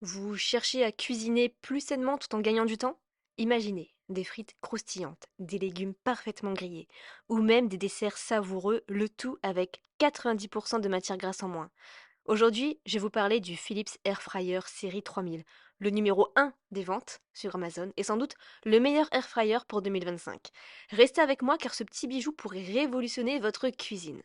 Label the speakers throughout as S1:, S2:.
S1: Vous cherchez à cuisiner plus sainement tout en gagnant du temps? Imaginez des frites croustillantes, des légumes parfaitement grillés, ou même des desserts savoureux, le tout avec 90% de matière grasse en moins. Aujourd'hui, je vais vous parler du Philips Air Fryer série 3000, le numéro 1 des ventes sur Amazon et sans doute le meilleur air fryer pour 2025. Restez avec moi car ce petit bijou pourrait révolutionner votre cuisine.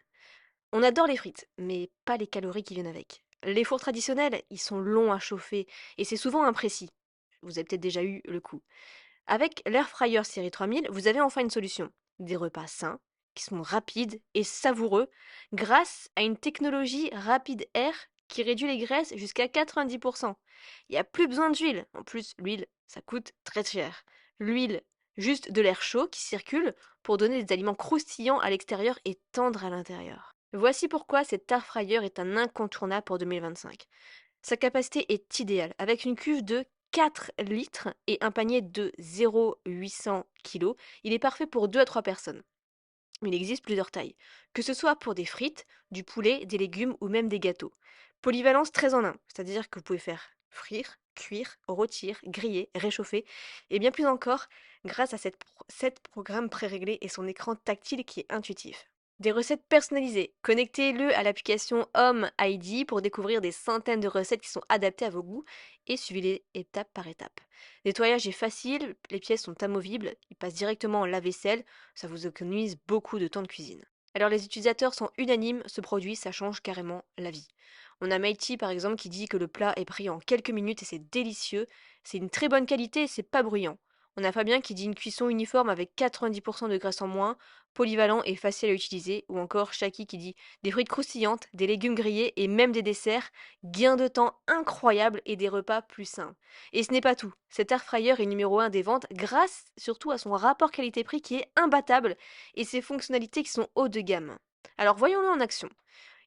S1: On adore les frites, mais pas les calories qui viennent avec. Les fours traditionnels, ils sont longs à chauffer et c'est souvent imprécis. Vous avez peut-être déjà eu le coup. Avec l'Air Fryer série 3000, vous avez enfin une solution. Des repas sains, qui sont rapides et savoureux, grâce à une technologie rapide air qui réduit les graisses jusqu'à 90%. Il n'y a plus besoin d'huile. En plus, l'huile, ça coûte très cher. L'huile, juste de l'air chaud qui circule pour donner des aliments croustillants à l'extérieur et tendres à l'intérieur. Voici pourquoi cet air fryer est un incontournable pour 2025. Sa capacité est idéale, avec une cuve de 4 litres et un panier de 0,800 kg. Il est parfait pour 2 à 3 personnes. Mais il existe plusieurs tailles, que ce soit pour des frites, du poulet, des légumes ou même des gâteaux. Polyvalence très en un, c'est-à-dire que vous pouvez faire frire, cuire, rôtir, griller, réchauffer, et bien plus encore grâce à cette programme préréglé et son écran tactile qui est intuitif. Des recettes personnalisées. Connectez-le à l'application Home ID pour découvrir des centaines de recettes qui sont adaptées à vos goûts et suivez-les étape par étape. Nettoyage est facile, les pièces sont amovibles, ils passent directement en lave-vaisselle, ça vous économise beaucoup de temps de cuisine. Alors les utilisateurs sont unanimes, ce produit, ça change carrément la vie. On a Mighty par exemple qui dit que le plat est pris en quelques minutes et c'est délicieux, c'est une très bonne qualité et c'est pas bruyant. On a Fabien qui dit une cuisson uniforme avec 90% de graisse en moins, polyvalent et facile à utiliser, ou encore Shaki qui dit des frites croustillantes, des légumes grillés et même des desserts, gain de temps incroyable et des repas plus sains. Et ce n'est pas tout. Cet air fryer est numéro 1 des ventes grâce surtout à son rapport qualité-prix qui est imbattable et ses fonctionnalités qui sont haut de gamme. Alors voyons-le en action.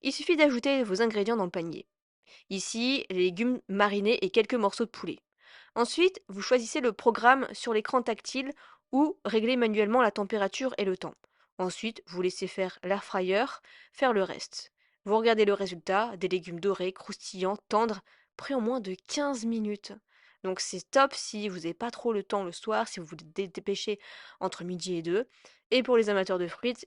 S1: Il suffit d'ajouter vos ingrédients dans le panier. Ici, les légumes marinés et quelques morceaux de poulet. Ensuite, vous choisissez le programme sur l'écran tactile ou réglez manuellement la température et le temps. Ensuite, vous laissez faire l'air fryer, faire le reste. Vous regardez le résultat, des légumes dorés, croustillants, tendres, prêts en moins de 15 minutes. Donc c'est top si vous n'avez pas trop le temps le soir, si vous voulez dépêcher entre midi et 2. Et pour les amateurs de frites,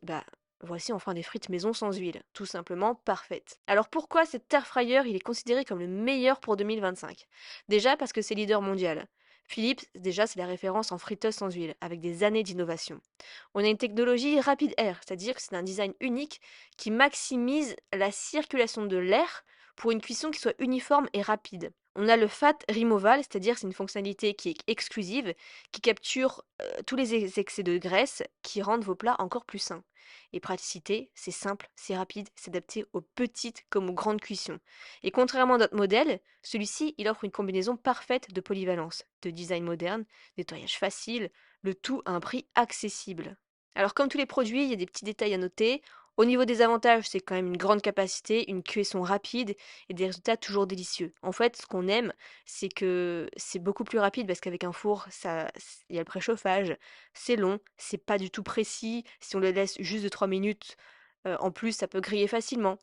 S1: voici enfin des frites maison sans huile, tout simplement parfaites. Alors pourquoi cet air fryer il est considéré comme le meilleur pour 2025? Déjà parce que c'est leader mondial. Philips, déjà, c'est la référence en friteuse sans huile, avec des années d'innovation. On a une technologie rapide air, c'est-à-dire que c'est un design unique qui maximise la circulation de l'air pour une cuisson qui soit uniforme et rapide. On a le Fat Removal, c'est-à-dire c'est une fonctionnalité qui est exclusive, qui capture tous les excès de graisse, qui rendent vos plats encore plus sains. Et praticité, c'est simple, c'est rapide, c'est adapté aux petites comme aux grandes cuissons. Et contrairement à d'autres modèles, celui-ci, il offre une combinaison parfaite de polyvalence, de design moderne, nettoyage facile, le tout à un prix accessible. Alors comme tous les produits, il y a des petits détails à noter. Au niveau des avantages, c'est quand même une grande capacité, une cuisson rapide et des résultats toujours délicieux. En fait, ce qu'on aime, c'est que c'est beaucoup plus rapide parce qu'avec un four, il y a le préchauffage, c'est long, c'est pas du tout précis. Si on le laisse juste de 3 minutes, en plus, ça peut griller facilement.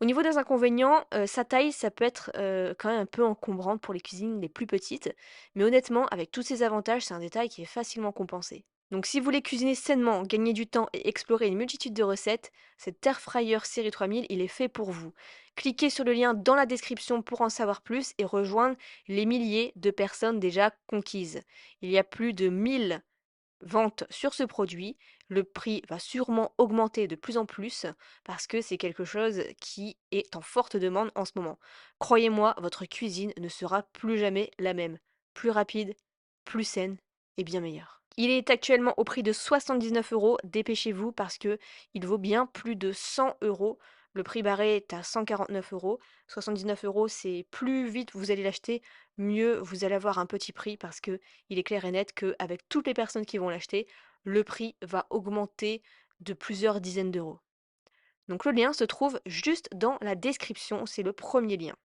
S1: Au niveau des inconvénients, sa taille, ça peut être, quand même un peu encombrante pour les cuisines les plus petites, mais honnêtement, avec tous ces avantages, c'est un détail qui est facilement compensé. Donc si vous voulez cuisiner sainement, gagner du temps et explorer une multitude de recettes, cet air fryer série 3000, il est fait pour vous. Cliquez sur le lien dans la description pour en savoir plus et rejoindre les milliers de personnes déjà conquises. Il y a plus de 1000 vente sur ce produit, le prix va sûrement augmenter de plus en plus parce que c'est quelque chose qui est en forte demande en ce moment. Croyez-moi, votre cuisine ne sera plus jamais la même. Plus rapide, plus saine et bien meilleure. Il est actuellement au prix de 79 €. Dépêchez-vous parce que il vaut bien plus de 100 euros. Le prix barré est à 149 euros. 79 €, c'est plus vite vous allez l'acheter, mieux vous allez avoir un petit prix parce que il est clair et net qu'avec toutes les personnes qui vont l'acheter, le prix va augmenter de plusieurs dizaines d'euros. Donc le lien se trouve juste dans la description, c'est le premier lien.